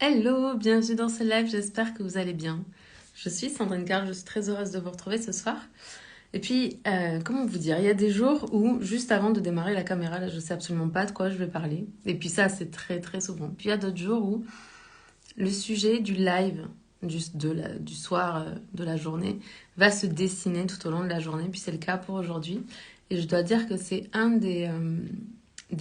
Hello, bienvenue dans ce live, j'espère que vous allez bien. Je suis Sandrine Carr, je suis très heureuse de vous retrouver ce soir. Et puis, comment vous dire, il y a des jours où, juste avant de démarrer la caméra, là, je sais absolument pas de quoi je vais parler. Et puis ça, c'est très très souvent. Puis il y a d'autres jours où le sujet du live, du soir, de la journée, va se dessiner tout au long de la journée. Puis c'est le cas pour aujourd'hui. Et je dois dire que c'est un des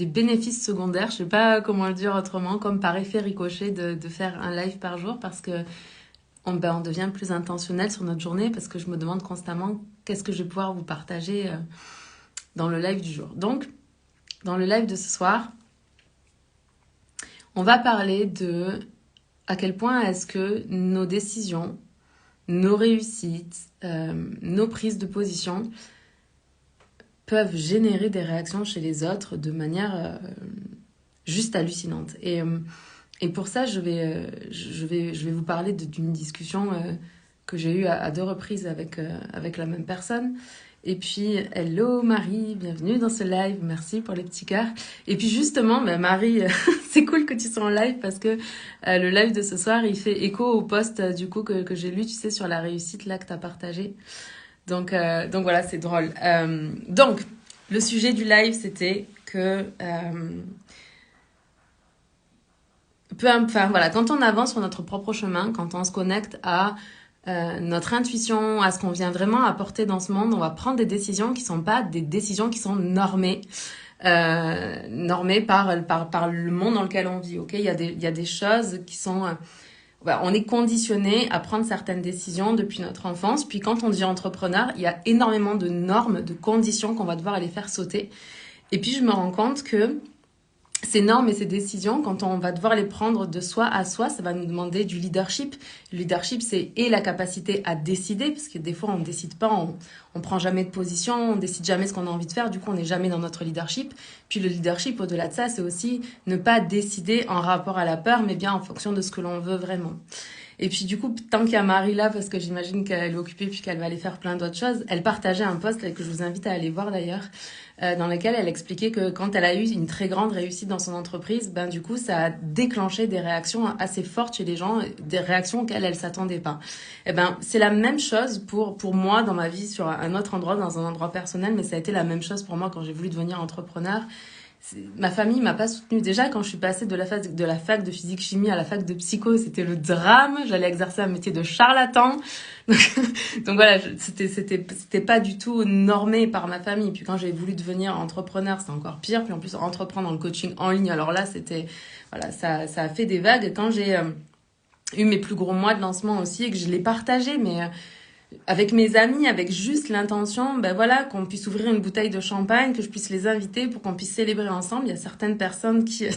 bénéfices secondaires, je sais pas comment le dire autrement, comme par effet ricochet de faire un live par jour parce que on devient plus intentionnel sur notre journée parce que je me demande constamment qu'est-ce que je vais pouvoir vous partager dans le live du jour. Donc, dans le live de ce soir, on va parler de à quel point est-ce que nos décisions, nos réussites, nos prises de position peuvent générer des réactions chez les autres de manière juste hallucinante. Et pour ça, je vais vous parler d'une discussion que j'ai eue à deux reprises avec la même personne. Et puis, hello Marie, bienvenue dans ce live, merci pour les petits cœurs. Et puis justement, ben Marie, c'est cool que tu sois en live parce que le live de ce soir, il fait écho au post du coup que j'ai lu, tu sais, sur la réussite là que tu as partagé. Donc voilà, c'est drôle. Donc, le sujet du live, c'était que enfin voilà, quand on avance sur notre propre chemin, quand on se connecte à notre intuition, à ce qu'on vient vraiment apporter dans ce monde, on va prendre des décisions qui sont pas des décisions qui sont normées par le monde dans lequel on vit. Ok, il y a des choses qui sont voilà, on est conditionné à prendre certaines décisions depuis notre enfance. Puis quand on devient entrepreneur, il y a énormément de normes, de conditions qu'on va devoir aller faire sauter. Et puis je me rends compte que ces normes et ces décisions, quand on va devoir les prendre de soi à soi, ça va nous demander du leadership. Le leadership, c'est et la capacité à décider, parce que des fois, on ne décide pas, on prend jamais de position, on décide jamais ce qu'on a envie de faire, du coup, on n'est jamais dans notre leadership. Puis le leadership, au-delà de ça, c'est aussi ne pas décider en rapport à la peur, mais bien en fonction de ce que l'on veut vraiment. Et puis du coup, tant qu'il y a Marie là, parce que j'imagine qu'elle est occupée puis qu'elle va aller faire plein d'autres choses, elle partageait un post que je vous invite à aller voir d'ailleurs, dans lequel elle expliquait que quand elle a eu une très grande réussite dans son entreprise, ben du coup, ça a déclenché des réactions assez fortes chez les gens, des réactions auxquelles elle s'attendait pas. Et ben c'est la même chose pour moi dans ma vie sur un autre endroit, dans un endroit personnel, mais ça a été la même chose pour moi quand j'ai voulu devenir entrepreneur. Ma famille m'a pas soutenue. Déjà, quand je suis passée de la fac de physique-chimie à la fac de psycho, c'était le drame. J'allais exercer un métier de charlatan. Donc voilà, c'était pas du tout normé par ma famille. Puis quand j'ai voulu devenir entrepreneur, c'était encore pire. Puis en plus, entreprendre dans le coaching en ligne, alors là, voilà, ça a fait des vagues. Quand j'ai eu mes plus gros mois de lancement aussi et que je l'ai partagé, mais avec mes amis, avec juste l'intention, ben voilà, qu'on puisse ouvrir une bouteille de champagne, que je puisse les inviter pour qu'on puisse célébrer ensemble. Il y a certaines personnes il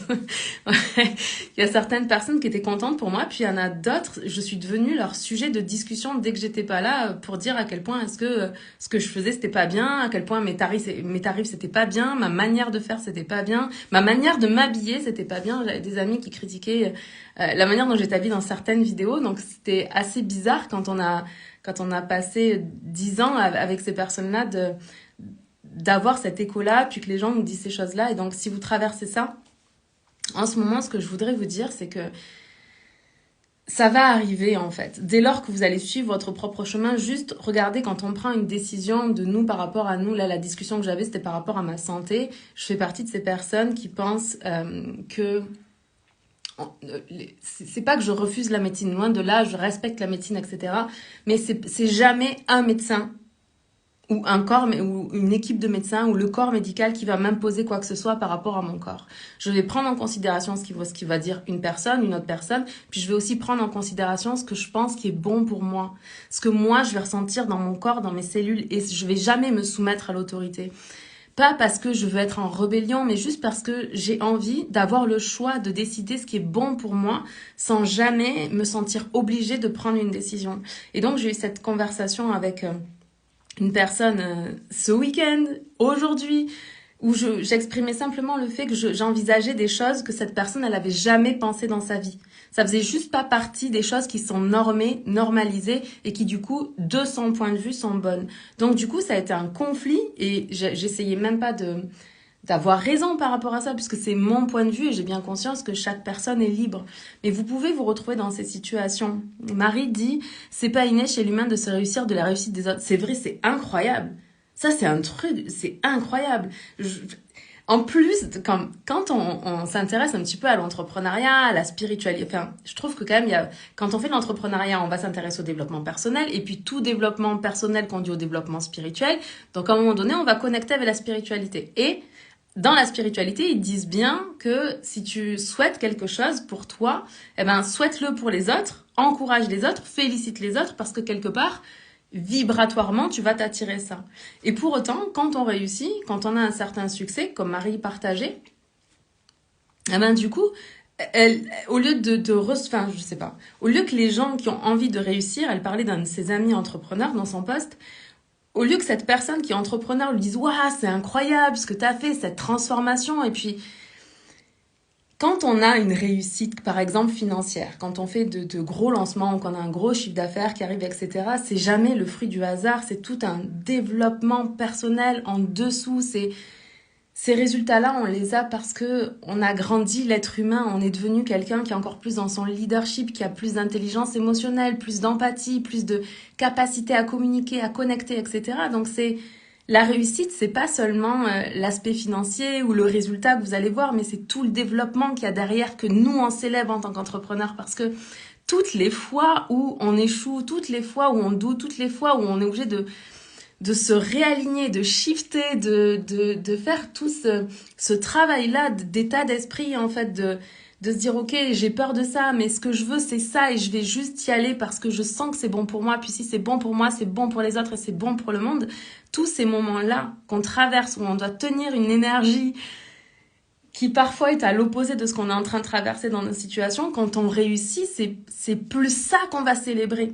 y a certaines personnes qui étaient contentes pour moi, puis il y en a d'autres, je suis devenue leur sujet de discussion dès que j'étais pas là pour dire à quel point est-ce que ce que je faisais c'était pas bien, à quel point mes tarifs c'était pas bien, ma manière de faire c'était pas bien, ma manière de m'habiller c'était pas bien. J'avais des amis qui critiquaient la manière dont j'étais habillée dans certaines vidéos, donc c'était assez bizarre quand on a passé 10 ans avec ces personnes-là, d'avoir cet écho-là, puis que les gens nous disent ces choses-là. Et donc, si vous traversez ça, en ce moment, ce que je voudrais vous dire, c'est que ça va arriver, en fait. Dès lors que vous allez suivre votre propre chemin, juste regardez quand on prend une décision de nous par rapport à nous. Là, la discussion que j'avais, c'était par rapport à ma santé. Je fais partie de ces personnes qui pensent que c'est pas que je refuse la médecine, loin de là, je respecte la médecine, etc. Mais c'est jamais un médecin ou un corps, ou une équipe de médecins ou le corps médical qui va m'imposer quoi que ce soit par rapport à mon corps. Je vais prendre en considération ce qui va dire une personne, une autre personne, puis je vais aussi prendre en considération ce que je pense qui est bon pour moi, ce que moi je vais ressentir dans mon corps, dans mes cellules, et je vais jamais me soumettre à l'autorité. Pas parce que je veux être en rébellion, mais juste parce que j'ai envie d'avoir le choix de décider ce qui est bon pour moi sans jamais me sentir obligée de prendre une décision. Et donc, j'ai eu cette conversation avec une personne ce week-end, aujourd'hui, où j'exprimais simplement le fait que j'envisageais des choses que cette personne, elle avait jamais pensé dans sa vie. Ça faisait juste pas partie des choses qui sont normées, normalisées et qui du coup, de son point de vue, sont bonnes. Donc du coup, ça a été un conflit et j'essayais même pas d'avoir raison par rapport à ça, puisque c'est mon point de vue et j'ai bien conscience que chaque personne est libre. Mais vous pouvez vous retrouver dans ces situations. Marie dit, c'est pas inné chez l'humain de se réussir de la réussite des autres. C'est vrai, c'est incroyable. Ça, c'est un truc, c'est incroyable. En plus, quand on s'intéresse un petit peu à l'entrepreneuriat, à la spiritualité, enfin, je trouve que quand même, quand on fait de l'entrepreneuriat, on va s'intéresser au développement personnel, et puis tout développement personnel conduit au développement spirituel. Donc, à un moment donné, on va connecter avec la spiritualité. Et dans la spiritualité, ils disent bien que si tu souhaites quelque chose pour toi, eh ben, souhaite-le pour les autres, encourage les autres, félicite les autres, parce que quelque part, vibratoirement, tu vas t'attirer ça. Et pour autant, quand on réussit, quand on a un certain succès, comme Marie partageait, eh ben, du coup, au lieu enfin, je sais pas, au lieu que les gens qui ont envie de réussir, elle parlait d'un de ses amis entrepreneurs dans son poste, au lieu que cette personne qui est entrepreneur lui dise « Waouh, c'est incroyable ce que tu as fait, cette transformation », et puis quand on a une réussite, par exemple financière, quand on fait de gros lancements, qu'on a un gros chiffre d'affaires qui arrive, etc., c'est jamais le fruit du hasard, c'est tout un développement personnel en dessous. Ces résultats-là, on les a parce que on a grandi l'être humain, on est devenu quelqu'un qui est encore plus dans son leadership, qui a plus d'intelligence émotionnelle, plus d'empathie, plus de capacité à communiquer, à connecter, etc. Donc la réussite, c'est pas seulement l'aspect financier ou le résultat que vous allez voir, mais c'est tout le développement qu'il y a derrière que nous on célèbre en tant qu'entrepreneur, parce que toutes les fois où on échoue, toutes les fois où on doute, toutes les fois où on est obligé de se réaligner, de shifter, de faire tout ce travail-là d'état d'esprit, en fait, de se dire, ok, j'ai peur de ça, mais ce que je veux, c'est ça, et je vais juste y aller parce que je sens que c'est bon pour moi, puis si c'est bon pour moi, c'est bon pour les autres et c'est bon pour le monde. Tous ces moments-là qu'on traverse, où on doit tenir une énergie qui parfois est à l'opposé de ce qu'on est en train de traverser dans nos situations, quand on réussit, c'est plus ça qu'on va célébrer.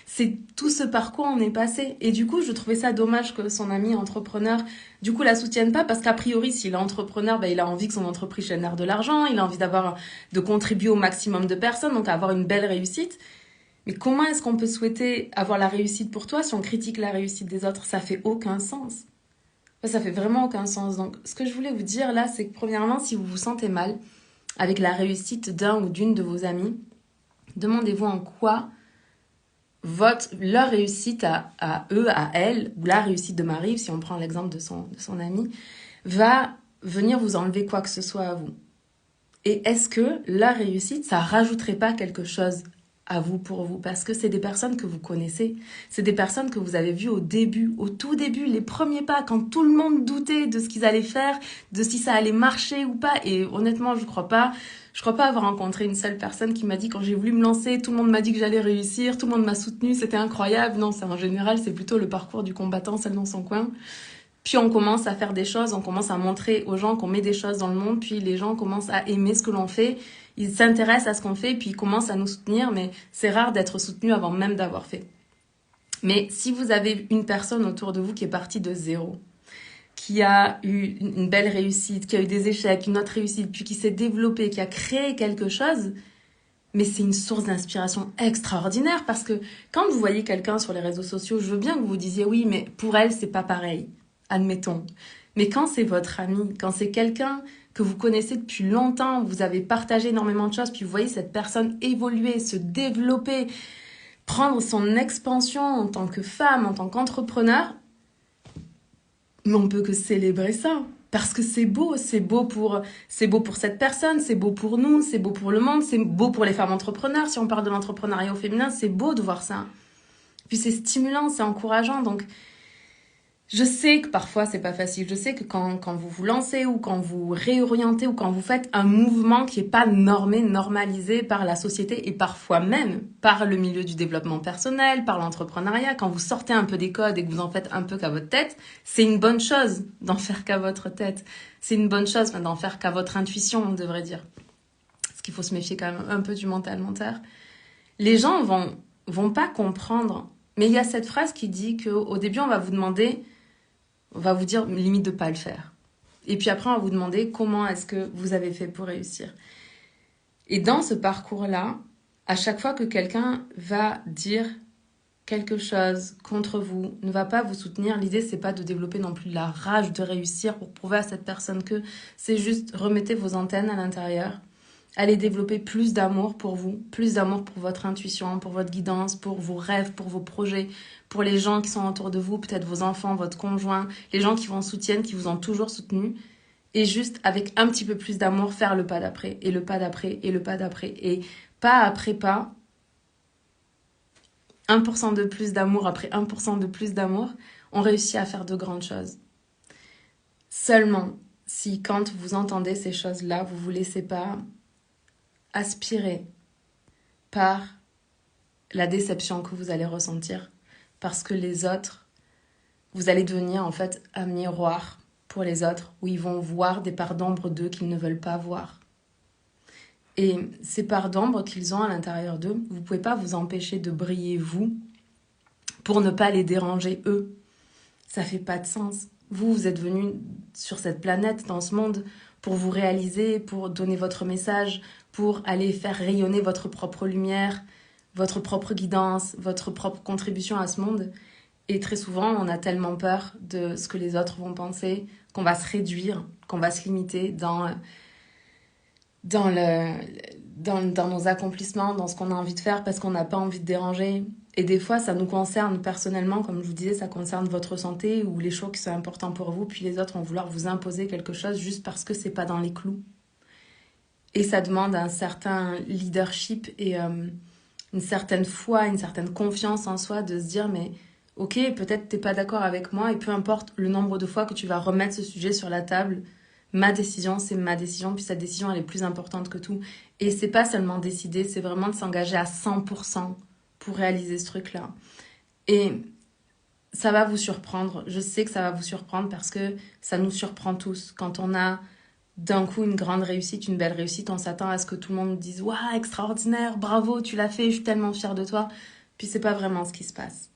C'est tout ce parcours on est passé. Et du coup, je trouvais ça dommage que son ami entrepreneur, du coup, la soutienne pas, parce qu'a priori, s'il est entrepreneur, ben, il a envie que son entreprise génère de l'argent, il a envie de contribuer au maximum de personnes, donc avoir une belle réussite. Mais comment est-ce qu'on peut souhaiter avoir la réussite pour toi si on critique la réussite des autres? Ça fait aucun sens. Ça fait vraiment aucun sens. Donc, ce que je voulais vous dire là, c'est que premièrement, si vous vous sentez mal avec la réussite d'un ou d'une de vos amis, demandez-vous en quoi leur réussite à eux, à elle, ou la réussite de Marie, si on prend l'exemple de son ami, va venir vous enlever quoi que ce soit à vous. Et est-ce que la réussite, ça rajouterait pas quelque chose à vous, pour vous? Parce que c'est des personnes que vous connaissez, c'est des personnes que vous avez vues au début, au tout début, les premiers pas, quand tout le monde doutait de ce qu'ils allaient faire, de si ça allait marcher ou pas. Et honnêtement, je crois pas avoir rencontré une seule personne qui m'a dit, quand j'ai voulu me lancer, tout le monde m'a dit que j'allais réussir, tout le monde m'a soutenu, c'était incroyable. Non, en général, c'est plutôt le parcours du combattant, seul dans son coin. Puis on commence à faire des choses, on commence à montrer aux gens qu'on met des choses dans le monde, puis les gens commencent à aimer ce que l'on fait, ils s'intéressent à ce qu'on fait, puis ils commencent à nous soutenir, mais c'est rare d'être soutenu avant même d'avoir fait. Mais si vous avez une personne autour de vous qui est partie de zéro, qui a eu une belle réussite, qui a eu des échecs, une autre réussite, puis qui s'est développée, qui a créé quelque chose, mais c'est une source d'inspiration extraordinaire, parce que quand vous voyez quelqu'un sur les réseaux sociaux, je veux bien que vous vous disiez oui, mais pour elle, c'est pas pareil. Admettons. Mais quand c'est votre ami, quand c'est quelqu'un que vous connaissez depuis longtemps, vous avez partagé énormément de choses, puis vous voyez cette personne évoluer, se développer, prendre son expansion en tant que femme, en tant qu'entrepreneur, mais on peut que célébrer ça. Parce que c'est beau pour cette personne, c'est beau pour nous, c'est beau pour le monde, c'est beau pour les femmes entrepreneurs. Si on parle de l'entrepreneuriat au féminin, c'est beau de voir ça. Puis c'est stimulant, c'est encourageant, donc je sais que parfois c'est pas facile, je sais que quand vous vous lancez ou quand vous réorientez ou quand vous faites un mouvement qui est pas normé, normalisé par la société et parfois même par le milieu du développement personnel, par l'entrepreneuriat, quand vous sortez un peu des codes et que vous en faites un peu qu'à votre tête, c'est une bonne chose d'en faire qu'à votre tête. C'est une bonne chose d'en faire qu'à votre intuition, on devrait dire. Parce qu'il faut se méfier quand même un peu du mental menteur. Les gens vont pas comprendre, mais il y a cette phrase qui dit qu'au début on va vous demander, on va vous dire limite de pas le faire. Et puis après, on va vous demander comment est-ce que vous avez fait pour réussir. Et dans ce parcours-là, à chaque fois que quelqu'un va dire quelque chose contre vous, ne va pas vous soutenir, l'idée c'est pas de développer non plus la rage de réussir pour prouver à cette personne que, c'est juste remettez vos antennes à l'intérieur, allez développer plus d'amour pour vous, plus d'amour pour votre intuition, pour votre guidance, pour vos rêves, pour vos projets, pour les gens qui sont autour de vous, peut-être vos enfants, votre conjoint, les gens qui vous soutiennent, qui vous ont toujours soutenu. Et juste avec un petit peu plus d'amour, faire le pas d'après, et le pas d'après, et le pas d'après. Et pas après pas, 1% de plus d'amour après 1% de plus d'amour, on réussit à faire de grandes choses. Seulement, si quand vous entendez ces choses-là, vous ne vous laissez pas aspirer par la déception que vous allez ressentir, parce que les autres, vous allez devenir en fait un miroir pour les autres, où ils vont voir des parts d'ombre d'eux qu'ils ne veulent pas voir. Et ces parts d'ombre qu'ils ont à l'intérieur d'eux, vous ne pouvez pas vous empêcher de briller vous pour ne pas les déranger eux. Ça fait pas de sens. Vous êtes venu sur cette planète, dans ce monde, pour vous réaliser, pour donner votre message, pour aller faire rayonner votre propre lumière, votre propre guidance, votre propre contribution à ce monde. Et très souvent, on a tellement peur de ce que les autres vont penser qu'on va se réduire, qu'on va se limiter dans nos accomplissements, dans ce qu'on a envie de faire parce qu'on n'a pas envie de déranger. Et des fois, ça nous concerne personnellement, comme je vous disais, ça concerne votre santé ou les choses qui sont importants pour vous, puis les autres vont vouloir vous imposer quelque chose juste parce que c'est pas dans les clous. Et ça demande un certain leadership et une certaine foi, une certaine confiance en soi de se dire, mais ok, peut-être t'es pas d'accord avec moi et peu importe le nombre de fois que tu vas remettre ce sujet sur la table, ma décision, c'est ma décision, puis cette décision, elle est plus importante que tout. Et c'est pas seulement décider, c'est vraiment de s'engager à 100% pour réaliser ce truc-là. Et ça va vous surprendre. Je sais que ça va vous surprendre parce que ça nous surprend tous. Quand on a d'un coup une grande réussite, une belle réussite, on s'attend à ce que tout le monde dise « Waouh, extraordinaire, bravo, tu l'as fait, je suis tellement fière de toi ». Puis c'est pas vraiment ce qui se passe.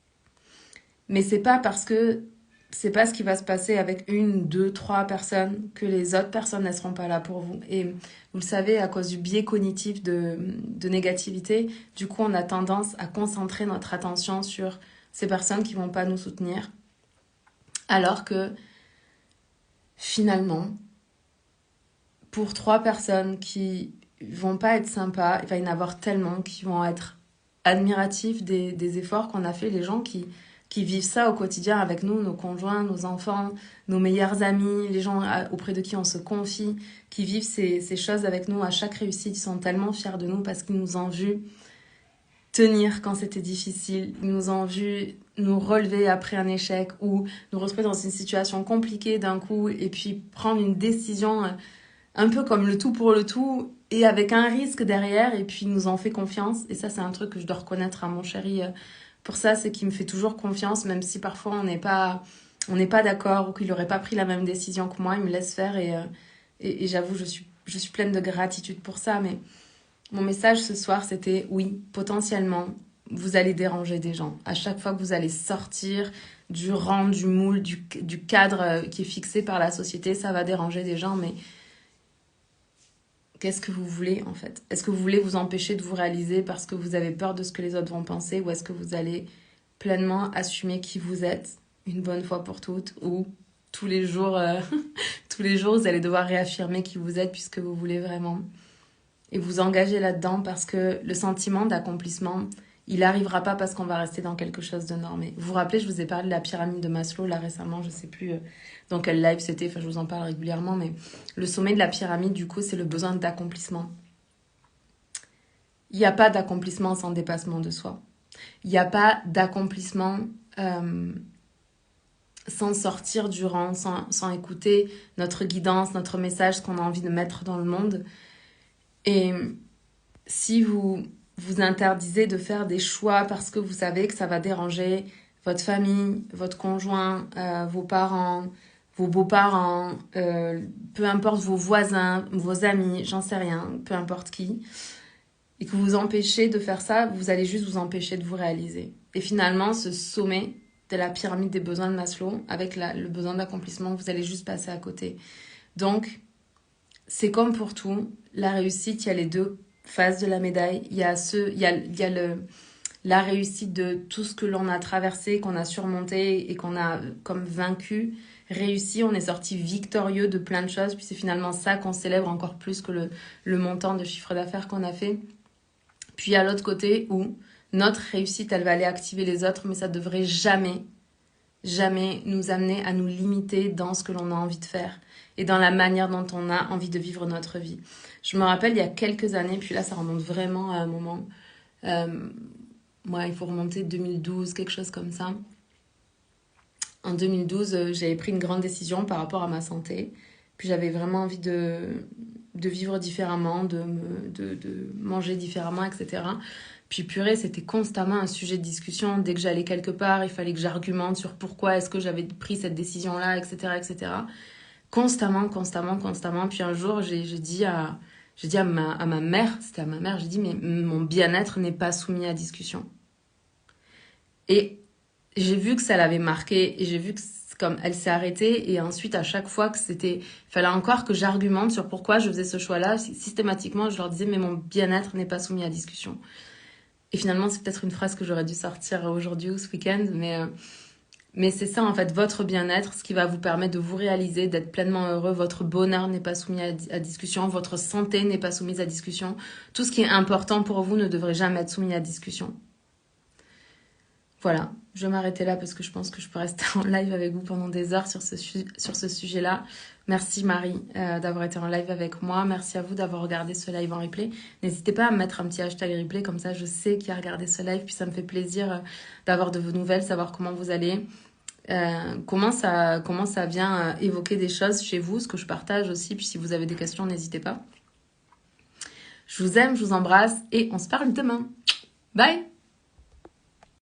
Mais c'est pas parce que c'est pas ce qui va se passer avec une, deux, trois personnes que les autres personnes ne seront pas là pour vous. Et vous le savez, à cause du biais cognitif de négativité, du coup, on a tendance à concentrer notre attention sur ces personnes qui vont pas nous soutenir. Alors que, finalement, pour trois personnes qui vont pas être sympas, il va y en avoir tellement qui vont être admiratifs des efforts qu'on a fait, les gens qui vivent ça au quotidien avec nous, nos conjoints, nos enfants, nos meilleurs amis, les gens auprès de qui on se confie, qui vivent ces choses avec nous à chaque réussite. Ils sont tellement fiers de nous parce qu'ils nous ont vus tenir quand c'était difficile. Ils nous ont vus nous relever après un échec ou nous retrouver dans une situation compliquée d'un coup et puis prendre une décision un peu comme le tout pour le tout et avec un risque derrière et puis ils nous ont fait confiance. Et ça, c'est un truc que je dois reconnaître à mon chéri. Pour ça, c'est qu'il me fait toujours confiance, même si parfois on n'est pas d'accord ou qu'il n'aurait pas pris la même décision que moi, il me laisse faire et j'avoue, je suis pleine de gratitude pour ça. Mais mon message ce soir, c'était oui, potentiellement, vous allez déranger des gens. À chaque fois que vous allez sortir du rang, du moule, du cadre qui est fixé par la société, ça va déranger des gens, mais qu'est-ce que vous voulez en fait? Est-ce que vous voulez vous empêcher de vous réaliser parce que vous avez peur de ce que les autres vont penser ou est-ce que vous allez pleinement assumer qui vous êtes une bonne fois pour toutes ou tous les jours, tous les jours vous allez devoir réaffirmer qui vous êtes puisque vous voulez vraiment et vous engager là-dedans parce que le sentiment d'accomplissement, il n'arrivera pas parce qu'on va rester dans quelque chose de normé. Vous vous rappelez, je vous ai parlé de la pyramide de Maslow là récemment, je sais plus dans quel live c'était, enfin je vous en parle régulièrement, mais le sommet de la pyramide du coup c'est le besoin d'accomplissement. Il n'y a pas d'accomplissement sans dépassement de soi. Il n'y a pas d'accomplissement sans sortir du rang, sans écouter notre guidance, notre message, ce qu'on a envie de mettre dans le monde. Et si vous vous interdisez de faire des choix parce que vous savez que ça va déranger votre famille, votre conjoint, vos parents, vos beaux-parents, peu importe vos voisins, vos amis, j'en sais rien, peu importe qui, et que vous vous empêchez de faire ça, vous allez juste vous empêcher de vous réaliser. Et finalement, ce sommet de la pyramide des besoins de Maslow, avec le besoin d'accomplissement, vous allez juste passer à côté. Donc, c'est comme pour tout, la réussite, il y a les deux faces de la médaille. Il y a la réussite de tout ce que l'on a traversé, qu'on a surmonté et qu'on a comme vaincu, réussi, on est sorti victorieux de plein de choses, puis c'est finalement ça qu'on célèbre encore plus que le montant de chiffre d'affaires qu'on a fait. Puis à l'autre côté où notre réussite, elle va aller activer les autres, mais ça devrait jamais, jamais nous amener à nous limiter dans ce que l'on a envie de faire et dans la manière dont on a envie de vivre notre vie. Je me rappelle il y a quelques années, puis là ça remonte vraiment à un moment, il faut remonter 2012, quelque chose comme ça. En 2012, j'avais pris une grande décision par rapport à ma santé. Puis j'avais vraiment envie de vivre différemment, de manger différemment, etc. Puis purée, c'était constamment un sujet de discussion. Dès que j'allais quelque part, il fallait que j'argumente sur pourquoi est-ce que j'avais pris cette décision-là, etc., etc. Constamment, constamment, constamment. Puis un jour, j'ai dit à ma mère, c'était à ma mère, j'ai dit, mais mon bien-être n'est pas soumis à discussion. Et j'ai vu que ça l'avait marqué et j'ai vu que comme elle s'est arrêtée et ensuite à chaque fois que il fallait encore que j'argumente sur pourquoi je faisais ce choix-là, systématiquement je leur disais mais mon bien-être n'est pas soumis à discussion. Et finalement c'est peut-être une phrase que j'aurais dû sortir aujourd'hui ou ce week-end, mais c'est ça en fait, votre bien-être, ce qui va vous permettre de vous réaliser, d'être pleinement heureux, votre bonheur n'est pas soumis à discussion, votre santé n'est pas soumise à discussion, tout ce qui est important pour vous ne devrait jamais être soumis à discussion. Voilà, je vais m'arrêter là parce que je pense que je peux rester en live avec vous pendant des heures sur ce sujet-là. Merci Marie d'avoir été en live avec moi. Merci à vous d'avoir regardé ce live en replay. N'hésitez pas à me mettre un petit hashtag replay, comme ça je sais qui a regardé ce live. Puis ça me fait plaisir d'avoir de vos nouvelles, savoir comment vous allez, comment ça vient évoquer des choses chez vous, ce que je partage aussi. Puis si vous avez des questions, n'hésitez pas. Je vous aime, je vous embrasse et on se parle demain. Bye!